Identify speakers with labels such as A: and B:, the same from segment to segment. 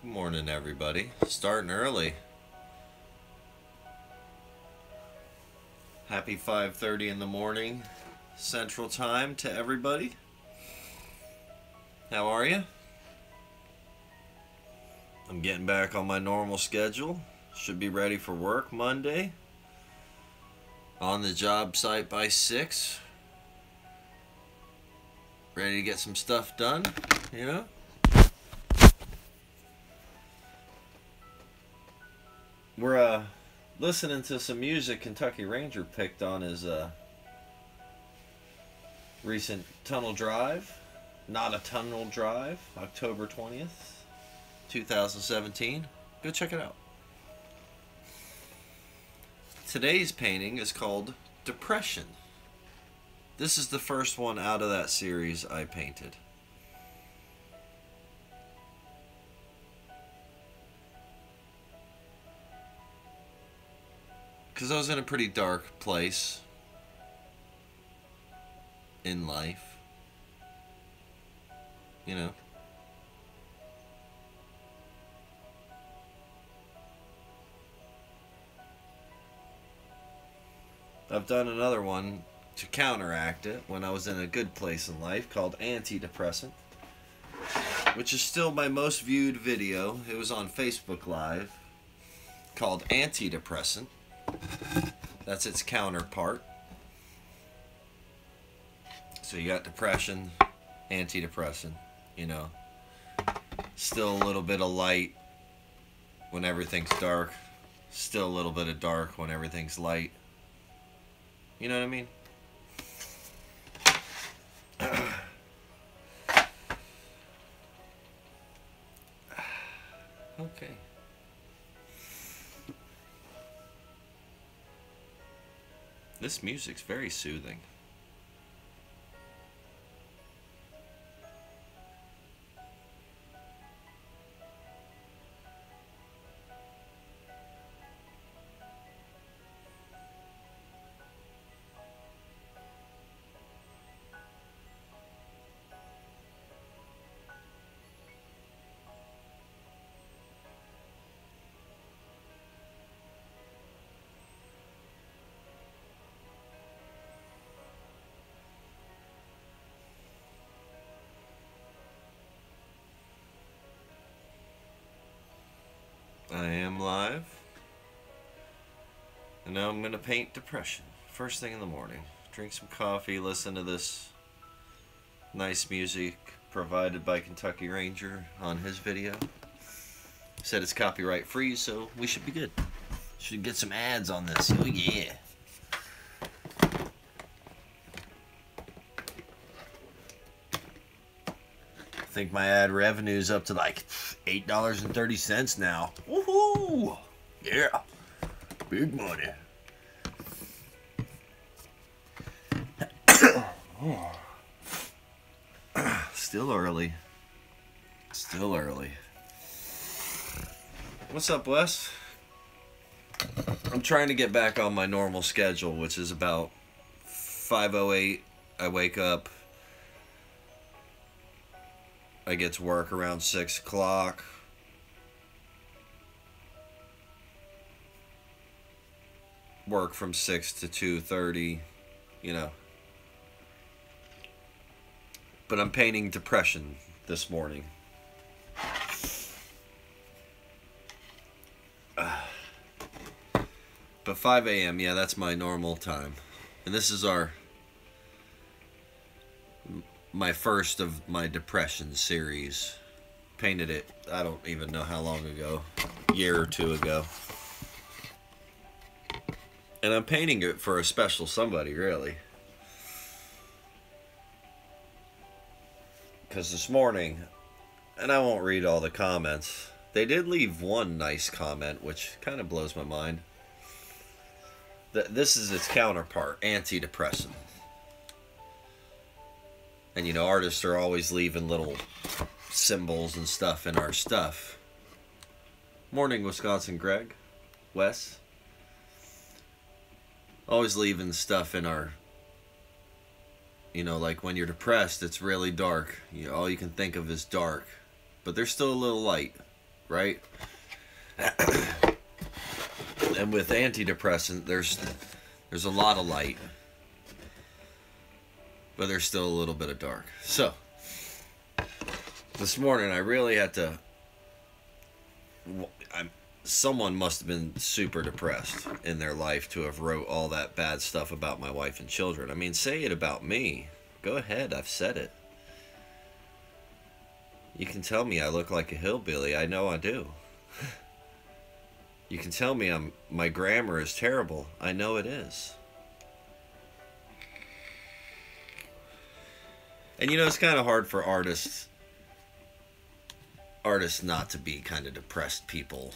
A: Good morning, everybody. Starting early. Happy 5:30 in the morning Central Time to everybody. How are you? I'm getting back on my normal schedule. Should be ready for work Monday. On the job site by 6. Ready to get some stuff done, you know? We're listening to some music Kentucky Ranger picked on his recent tunnel drive. Not a tunnel drive, October 20th, 2017. Go check it out. Today's painting is called Depression. This is the first one out of that series I painted. Because I was in a pretty dark place in life, you know. I've done another one to counteract it when I was in a good place in life called Antidepressant, which is still my most viewed video. It was on Facebook Live, called Antidepressant. That's its counterpart. So you got depression, antidepressant, you know. Still a little bit of light when everything's dark. Still a little bit of dark when everything's light. You know what I mean? Okay. This music's very soothing. I am live, and now I'm going to paint depression. First thing in the morning. Drink some coffee, listen to this nice music provided by Kentucky Ranger on his video. Said it's copyright free, so we should be good. Should get some ads on this. Oh yeah. I think my ad revenue's up to like $8.30 now. Woohoo! Yeah, big money. Still early. Still early. What's up, Wes? I'm trying to get back on my normal schedule, which is about 5:08. I wake up. I get to work around 6 o'clock. Work from 6 to 2:30, you know. But I'm painting depression this morning. But 5 a.m., yeah, that's my normal time. And this is my first of my depression series. Painted it, I don't even know how long ago. A year or two ago. And I'm painting it for a special somebody, really. Because this morning, and I won't read all the comments, they did leave one nice comment, which kind of blows my mind. This is its counterpart, antidepressant. And you know, artists are always leaving little symbols and stuff in our stuff. Morning, Wisconsin, Greg. Wes. Always leaving stuff in our... You know, like when you're depressed, it's really dark. All you can think of is dark. But there's still a little light. right? And with antidepressant, there's a lot of light, but there's still a little bit of dark. So this morning I really had to. Someone must have been super depressed in their life to have wrote all that bad stuff about my wife and children. I mean, say it about me. Go ahead, I've said it. You can tell me I look like a hillbilly. I know I do. You can tell me my grammar is terrible. I know it is. And you know, it's kind of hard for artists not to be kind of depressed people.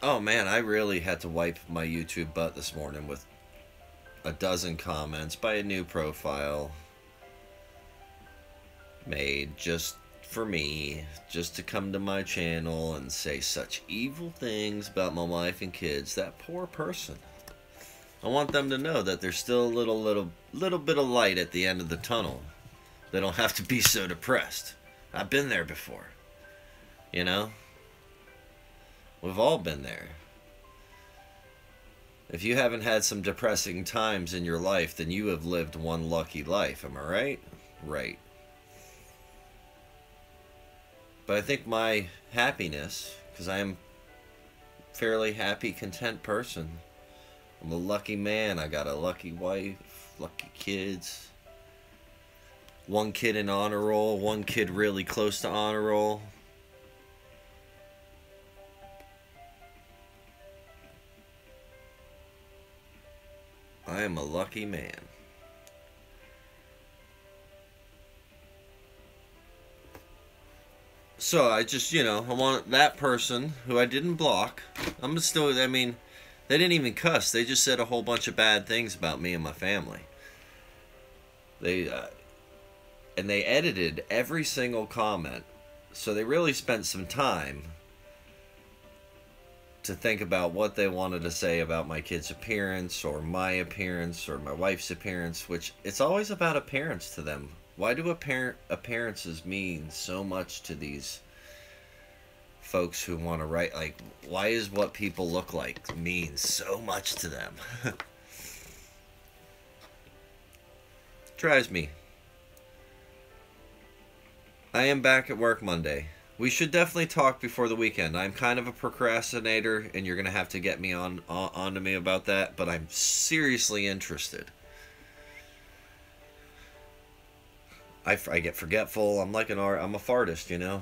A: Oh man, I really had to wipe my YouTube butt this morning with a dozen comments by a new profile made just for me, just to come to my channel and say such evil things about my wife and kids. That poor person. I want them to know that there's still a little bit of light at the end of the tunnel. They don't have to be so depressed. I've been there before. You know? We've all been there. If you haven't had some depressing times in your life, then you have lived one lucky life. Am I right? Right. But I think my happiness, because I am a fairly happy, content person. I'm a lucky man. I got a lucky wife, lucky kids. One kid in honor roll, one kid really close to honor roll. I am a lucky man. So I just, I want that person who I didn't block. I'm still, I mean, they didn't even cuss. They just said a whole bunch of bad things about me and my family. And they edited every single comment. So they really spent some time to think about what they wanted to say about my kid's appearance or my appearance or my wife's appearance, which it's always about appearance to them. Why do appearances mean so much to these folks who want to write? Like, why is what people look like mean so much to them? Drives me. I am back at work Monday. We should definitely talk before the weekend. I'm kind of a procrastinator, and you're going to have to get me onto me about that, but I'm seriously interested. I get forgetful. I'm like I'm a fartist, you know?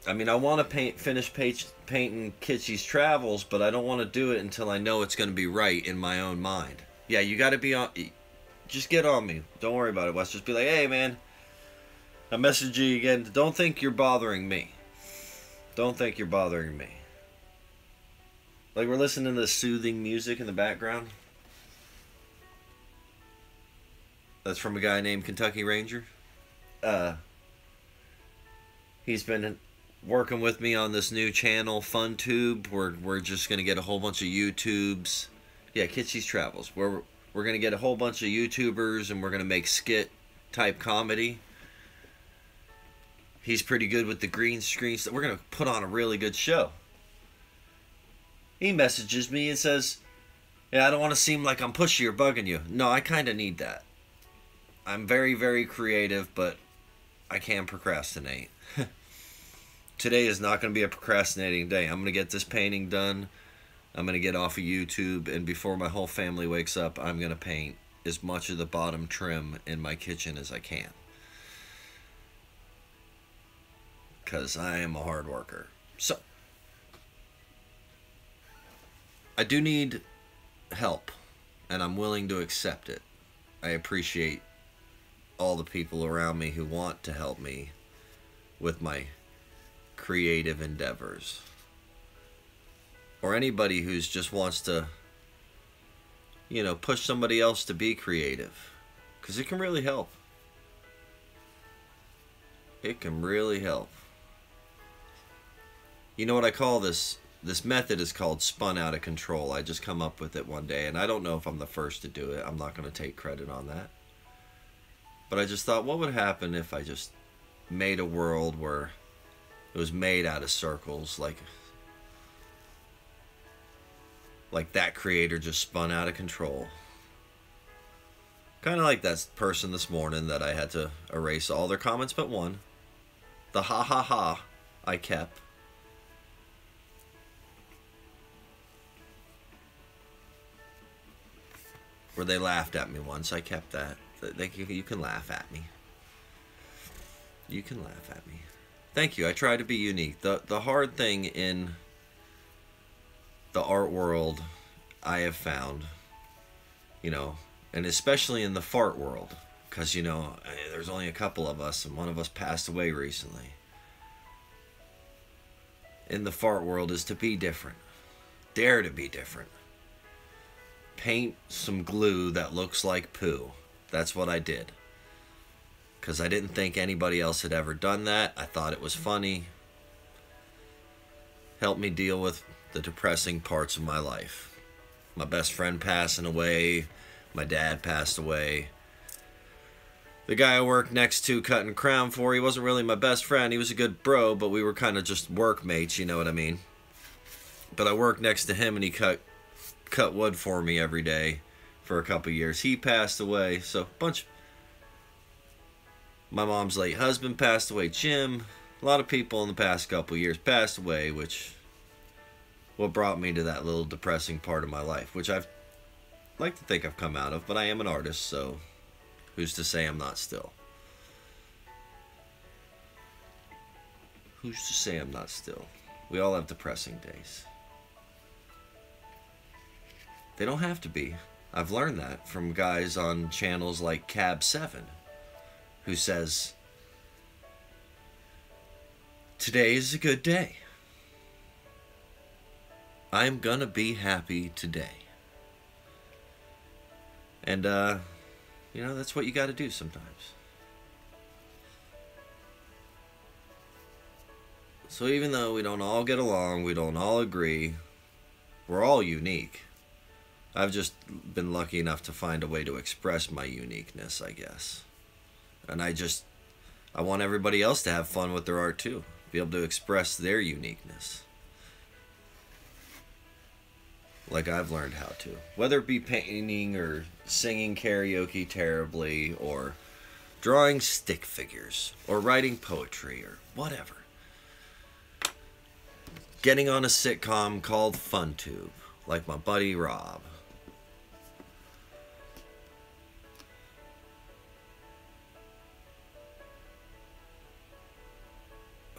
A: I mean, I want to finish painting Kitschy's Travels, but I don't want to do it until I know it's going to be right in my own mind. Yeah, you got to be on... Just get on me. Don't worry about it, Wes. Just be like, hey, man... I message you again. Don't think you're bothering me. Don't think you're bothering me. Like we're listening to soothing music in the background. That's from a guy named Kentucky Ranger. He's been working with me on this new channel, FunTube. We're just gonna get a whole bunch of YouTubes. Yeah, Kitschy's Travels. We're gonna get a whole bunch of YouTubers and we're gonna make skit type comedy. He's pretty good with the green screen stuff. We're going to put on a really good show. He messages me and says, yeah, I don't want to seem like I'm pushy or bugging you. No, I kind of need that. I'm very, very creative, but I can procrastinate. Today is not going to be a procrastinating day. I'm going to get this painting done. I'm going to get off of YouTube, and before my whole family wakes up, I'm going to paint as much of the bottom trim in my kitchen as I can. Because I am a hard worker. So, I do need help, and I'm willing to accept it. I appreciate all the people around me who want to help me with my creative endeavors. Or anybody who just wants to, push somebody else to be creative. Because it can really help. It can really help. You know what I call this? This method is called spun out of control. I just come up with it one day, and I don't know if I'm the first to do it. I'm not going to take credit on that. But I just thought, what would happen if I just made a world where it was made out of circles, like that creator just spun out of control. Kind of like that person this morning that I had to erase all their comments but one. The ha ha ha I kept. Where they laughed at me once, I kept that. You can laugh at me. You can laugh at me. Thank you. I try to be unique. The hard thing in the art world I have found, you know, and especially in the fart world, because, you know, there's only a couple of us and one of us passed away recently. In the fart world is to be different. Dare to be different. Paint some glue that looks like poo. That's what I did. Because I didn't think anybody else had ever done that. I thought it was funny. Helped me deal with the depressing parts of my life. My best friend passing away. My dad passed away. The guy I worked next to cutting crown for, he wasn't really my best friend. He was a good bro, but we were kind of just workmates, you know what I mean? But I worked next to him and he cut wood for me every day for a couple years. He passed away, so my mom's late husband passed away. Jim, a lot of people in the past couple years passed away, which what brought me to that little depressing part of my life, which I've like to think I've come out of, but I am an artist, so who's to say I'm not still? Who's to say I'm not still? We all have depressing days. They don't have to be. I've learned that from guys on channels like Cab 7, who says, today is a good day. I'm gonna be happy today. And, you know, that's what you gotta do sometimes. So even though we don't all get along, we don't all agree, we're all unique. I've just been lucky enough to find a way to express my uniqueness, I guess. And I want everybody else to have fun with their art too. Be able to express their uniqueness. Like I've learned how to. Whether it be painting or singing karaoke terribly or drawing stick figures or writing poetry or whatever. Getting on a sitcom called FunTube, like my buddy Rob.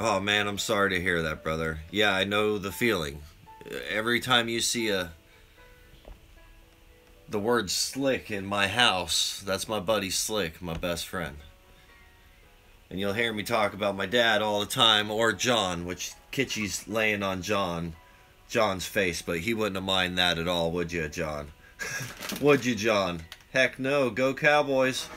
A: Oh man, I'm sorry to hear that, brother. Yeah, I know the feeling. Every time you see the word Slick in my house, that's my buddy Slick, my best friend. And you'll hear me talk about my dad all the time, or John, which Kitschy's laying on John's face, but he wouldn't have minded that at all, would you, John? Would you, John? Heck no, go Cowboys.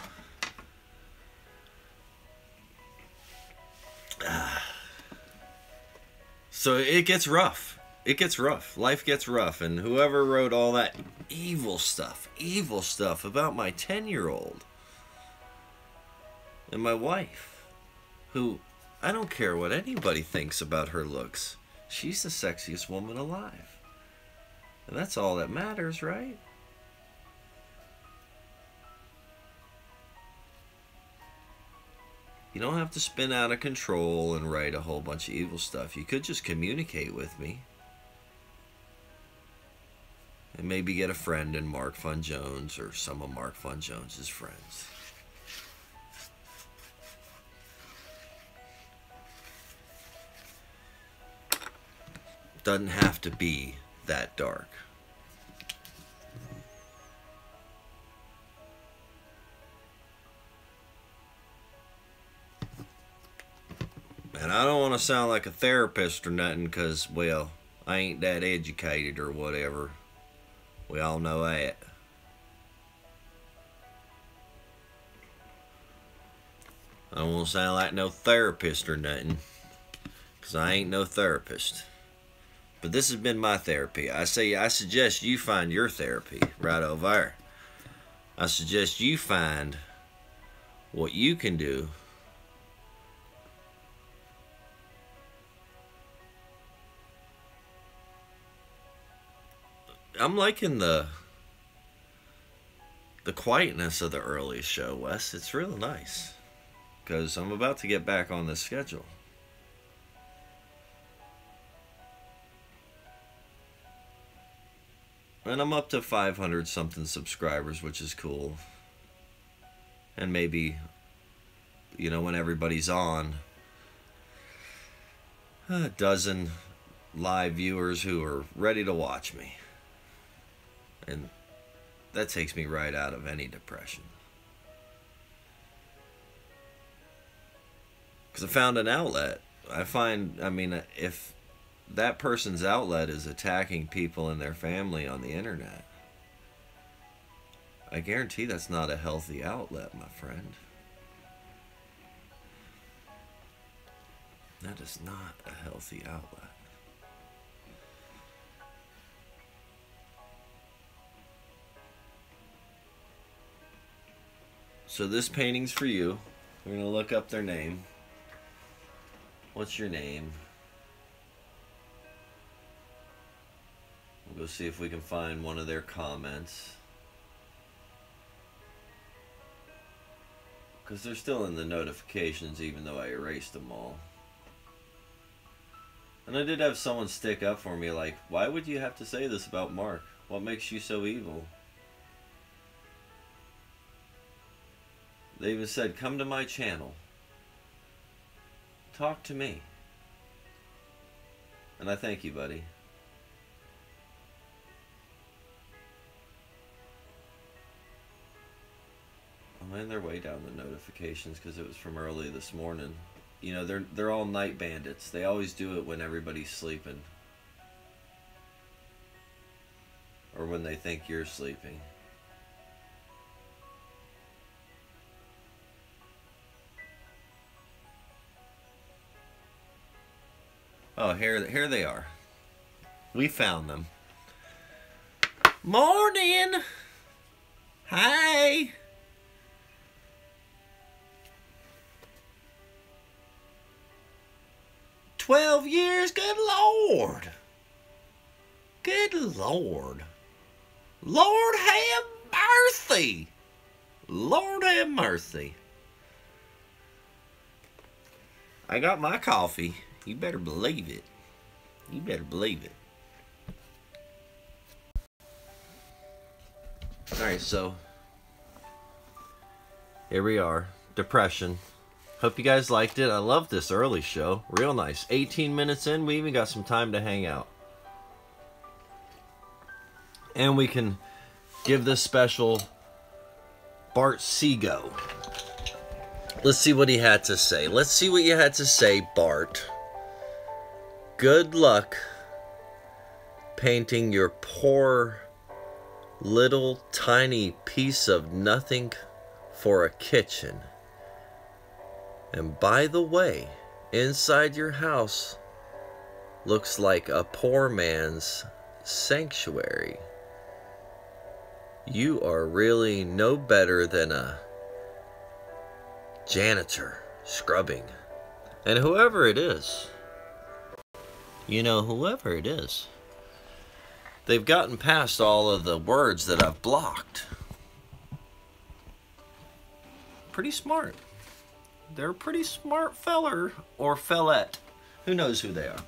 A: So it gets rough. It gets rough. Life gets rough. And whoever wrote all that evil stuff about my 10-year-old and my wife, who, I don't care what anybody thinks about her looks. She's the sexiest woman alive. And that's all that matters, right? You don't have to spin out of control and write a whole bunch of evil stuff. You could just communicate with me. And maybe get a friend in Mark Fun Jones or some of Mark Fun Jones's friends. Doesn't have to be that dark. And I don't want to sound like a therapist or nothing, because, well, I ain't that educated or whatever. We all know that. I don't want to sound like no therapist or nothing, because I ain't no therapist. But this has been my therapy. I suggest you find your therapy right over there. I suggest you find what you can do I'm liking the quietness of the early show, Wes. It's real nice because I'm about to get back on the schedule. And I'm up to 500 something subscribers, which is cool. And maybe, you know, when everybody's on, a dozen live viewers who are ready to watch me. And that takes me right out of any depression. Because I found an outlet. I mean, if that person's outlet is attacking people and their family on the internet, I guarantee that's not a healthy outlet, my friend. That is not a healthy outlet. So this painting's for you. We're going to look up their name. What's your name? We'll go see if we can find one of their comments. Because they're still in the notifications even though I erased them all. And I did have someone stick up for me like, why would you have to say this about Mark? What makes you so evil? They even said, come to my channel. Talk to me. And I thank you, buddy. I'm in their way down the notifications because it was from early this morning. You know, they're all night bandits. They always do it when everybody's sleeping. Or when they think you're sleeping. Oh, here they are. We found them. Morning! Hi! "12 years, good Lord. Good Lord. Lord have mercy. Lord have mercy." I got my coffee. You better believe it. You better believe it. Alright, so here we are. Depression. Hope you guys liked it. I love this early show. Real nice. 18 minutes in, we even got some time to hang out. And we can give this special Bart Seago. Let's see what he had to say. Let's see what you had to say, Bart. Good luck painting your poor little tiny piece of nothing for a kitchen. And by the way, inside your house looks like a poor man's sanctuary. You are really no better than a janitor scrubbing. And whoever it is, you know, whoever it is, they've gotten past all of the words that I've blocked. Pretty smart. They're a pretty smart feller or fellette. Who knows who they are?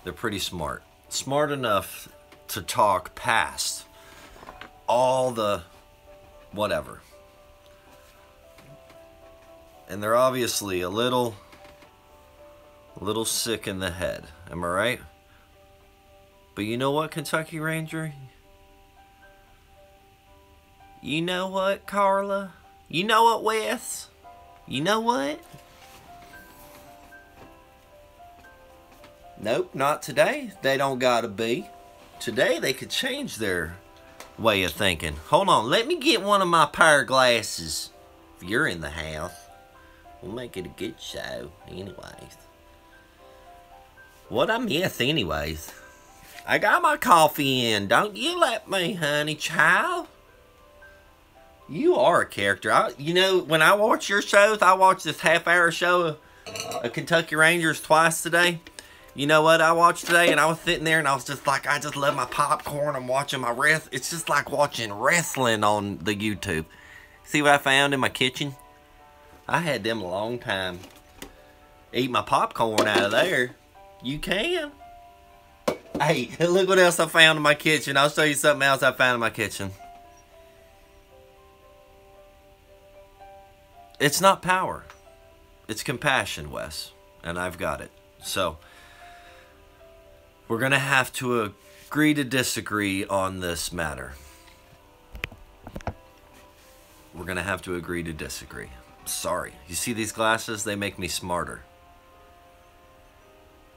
A: They're pretty smart. Smart enough to talk past all the whatever. And they're obviously a little sick in the head. Am I right? But you know what, Kentucky Ranger? You know what, Carla? You know what, Wes? You know what? Nope, not today. They don't gotta be. Today they could change their way of thinking. Hold on, let me get one of my pair of glasses. If you're in the house, we'll make it a good show. Anyways. What I miss anyways? I got my coffee in. Don't you let me, honey child. You are a character. You know, when I watch your shows, I watched this half-hour show of Kentucky Rangers twice today. You know what I watched today? And I was sitting there and I was just like, I just love my popcorn. I'm watching my wrestling. It's just like watching wrestling on the YouTube. See what I found in my kitchen? I had them a long time. Eat my popcorn out of there. You can. Hey, look what else I found in my kitchen. I'll show you something else I found in my kitchen. It's not power. It's compassion, Wes. And I've got it. So, we're going to have to agree to disagree on this matter. We're going to have to agree to disagree. Sorry. You see these glasses? They make me smarter.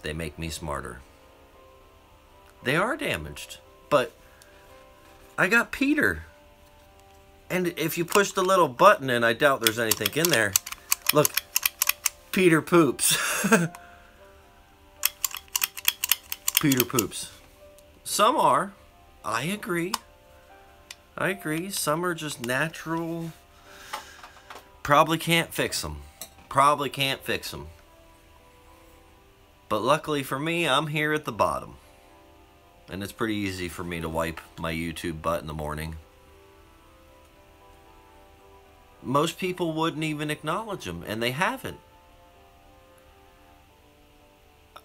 A: They make me smarter. They are damaged. But I got Peter. And if you push the little button, and I doubt there's anything in there. Look. Peter poops. Peter poops. Some are. I agree. I agree. Some are just natural. Probably can't fix them. Probably can't fix them. But luckily for me, I'm here at the bottom. And it's pretty easy for me to wipe my YouTube butt in the morning. Most people wouldn't even acknowledge them, and they haven't.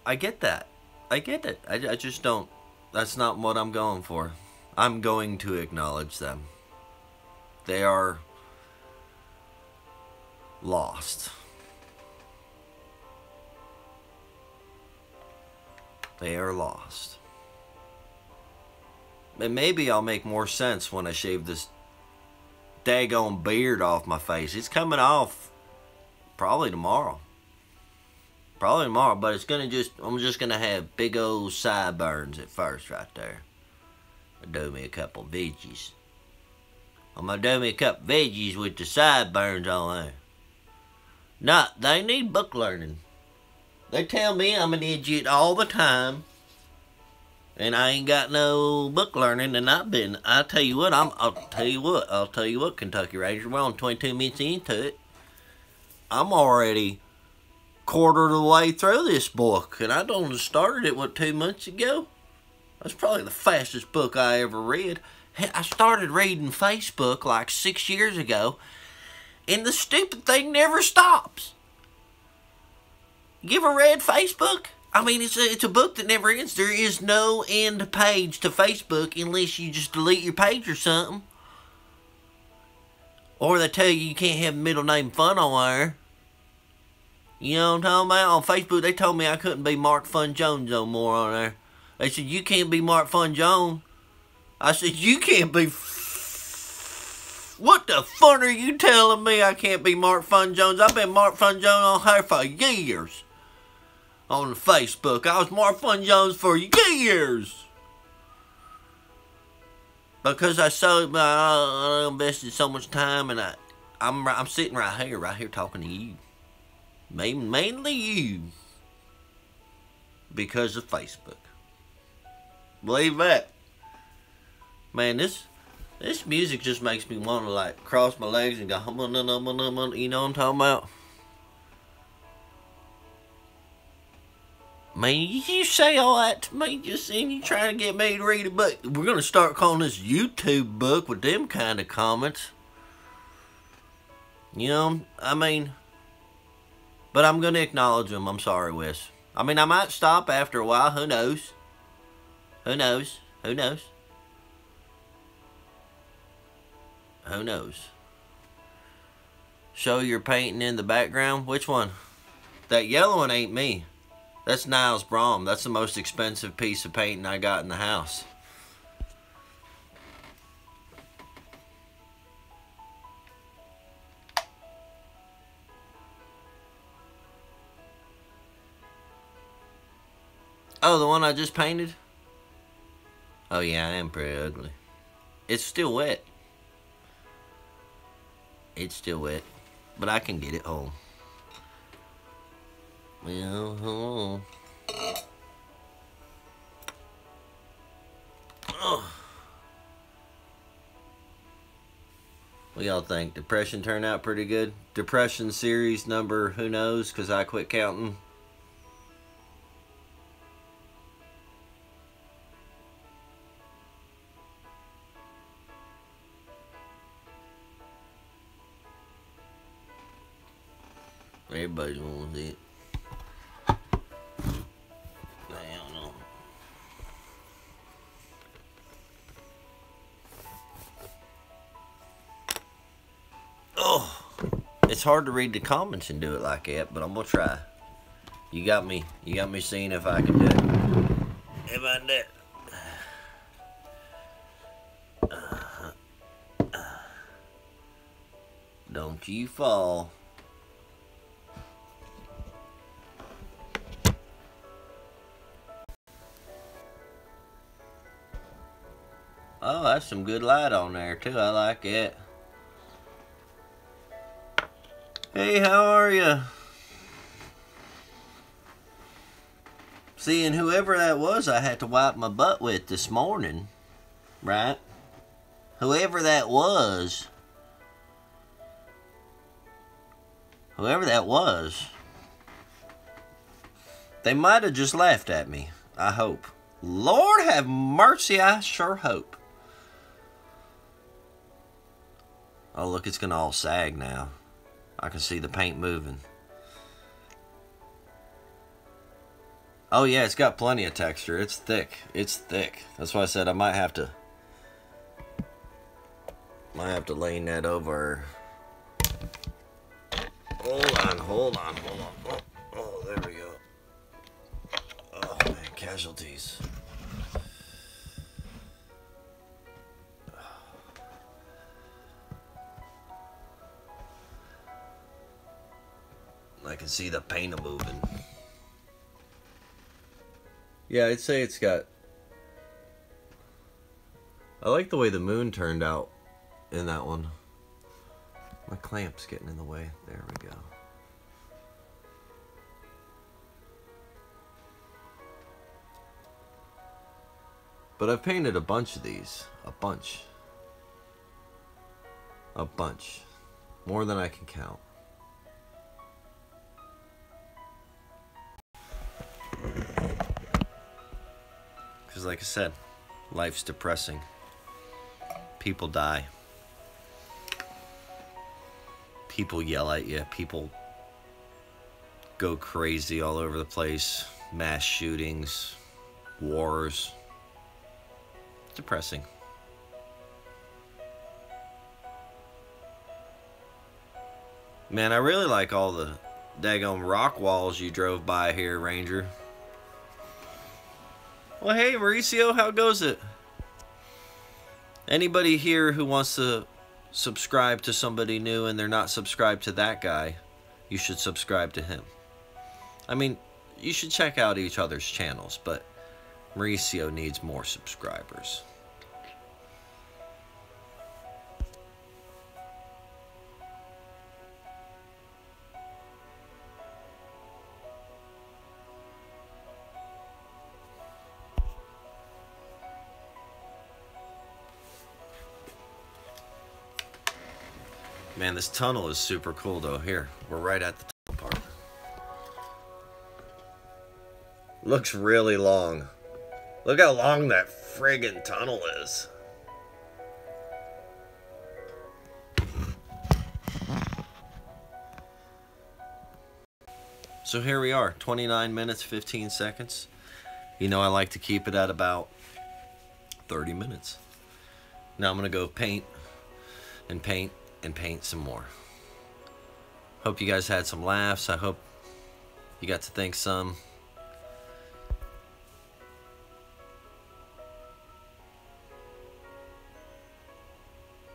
A: I get that. I get it. I just don't. That's not what I'm going for. I'm going to acknowledge them. They are lost. They are lost. And maybe I'll make more sense when I shave this daggone beard off my face. It's coming off probably tomorrow. Probably tomorrow, but it's gonna I'm just gonna have big old sideburns at first right there. I'll do me a couple veggies. I'm gonna do me a couple veggies with the sideburns on there. No, they need book learning. They tell me I'm an idiot all the time. And I ain't got no book learning, and I'll tell you what, Kentucky Ranger, we're on 22 minutes into it. I'm already quarter of the way through this book, and I don't started it, 2 months ago? That's probably the fastest book I ever read. I started reading Facebook like 6 years ago, and the stupid thing never stops. You ever read Facebook? I mean, it's a book that never ends. There is no end page to Facebook unless you just delete your page or something. Or they tell you can't have middle name fun on there. You know what I'm talking about? On Facebook, they told me I couldn't be Mark Fun Jones no more on there. They said, you can't be Mark Fun Jones. I said, you can't be... What the fun are you telling me I can't be Mark Fun Jones? I've been Mark Fun Jones on here for years. On Facebook. I was Mark Fun Jones for years. Because I invested so much time, and I'm sitting right here talking to you. Mainly you. Because of Facebook. Believe that. Man, this music just makes me want to like cross my legs and go, you know what I'm talking about? Man, you say all that to me just and you trying to get me to read a book. We're going to start calling this YouTube book with them kind of comments. You know, I mean, but I'm going to acknowledge them. I'm sorry, Wes. I mean, I might stop after a while. Who knows? Who knows? Who knows? Who knows? Show your painting in the background. Which one? That yellow one ain't me. That's Niles Brom. That's the most expensive piece of painting I got in the house. Oh, the one I just painted? Oh yeah, I am pretty ugly. It's still wet. It's still wet. But I can get it home. Well, hold on. What y'all think? Depression turned out pretty good? Depression series number, who knows, because I quit counting. Everybody's gonna see it. I don't know. Oh, it's hard to read the comments and do it like that, but I'm gonna try. You got me seeing if I can do it. If I do it. Don't you fall. Oh, that's some good light on there too. I like it. Hey, how are you? Seeing whoever that was I had to wipe my butt with this morning, right? Whoever that was. They might have just laughed at me. I hope. Lord have mercy, I sure hope. Oh, look, it's gonna all sag now. I can see the paint moving. Oh yeah, it's got plenty of texture. It's thick. It's thick. That's why I said I might have to lean that over. Hold on. Oh, there we go. Oh man, casualties. I can see the paint moving. Yeah, I'd say it's got... I like the way the moon turned out in that one. My clamp's getting in the way. There we go. But I've painted a bunch of these. A bunch. More than I can count. Because like I said, life's depressing. People die. People yell at you. People go crazy all over the place. Mass shootings. Wars. Depressing. Man, I really like all the daggone rock walls you drove by here, Ranger. Well, hey, Mauricio, how goes it? Anybody here who wants to subscribe to somebody new and they're not subscribed to that guy, you should subscribe to him. I mean, you should check out each other's channels, but Mauricio needs more subscribers. Man, this tunnel is super cool though. Here, we're right at the tunnel part. Looks really long. Look how long that friggin' tunnel is. So here we are, 29 minutes, 15 seconds. You know I like to keep it at about 30 minutes. Now I'm gonna go paint and paint and paint some more. Hope you guys had some laughs. I hope you got to think some.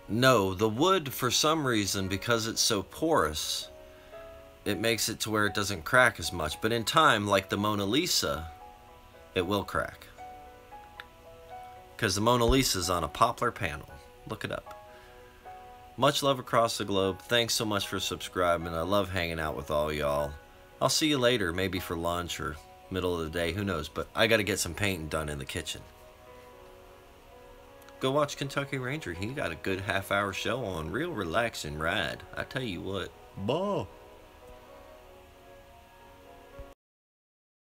A: No, the wood, for some reason, because it's so porous, it makes it to where it doesn't crack as much. But in time, like the Mona Lisa, it will crack. Because the Mona Lisa's on a poplar panel. Look it up. Much love across the globe. Thanks so much for subscribing. I love hanging out with all y'all. I'll see you later, maybe for lunch or middle of the day. Who knows? But I got to get some painting done in the kitchen. Go watch Kentucky Ranger. He got a good half-hour show on. Real relaxing ride. I tell you what. Bah.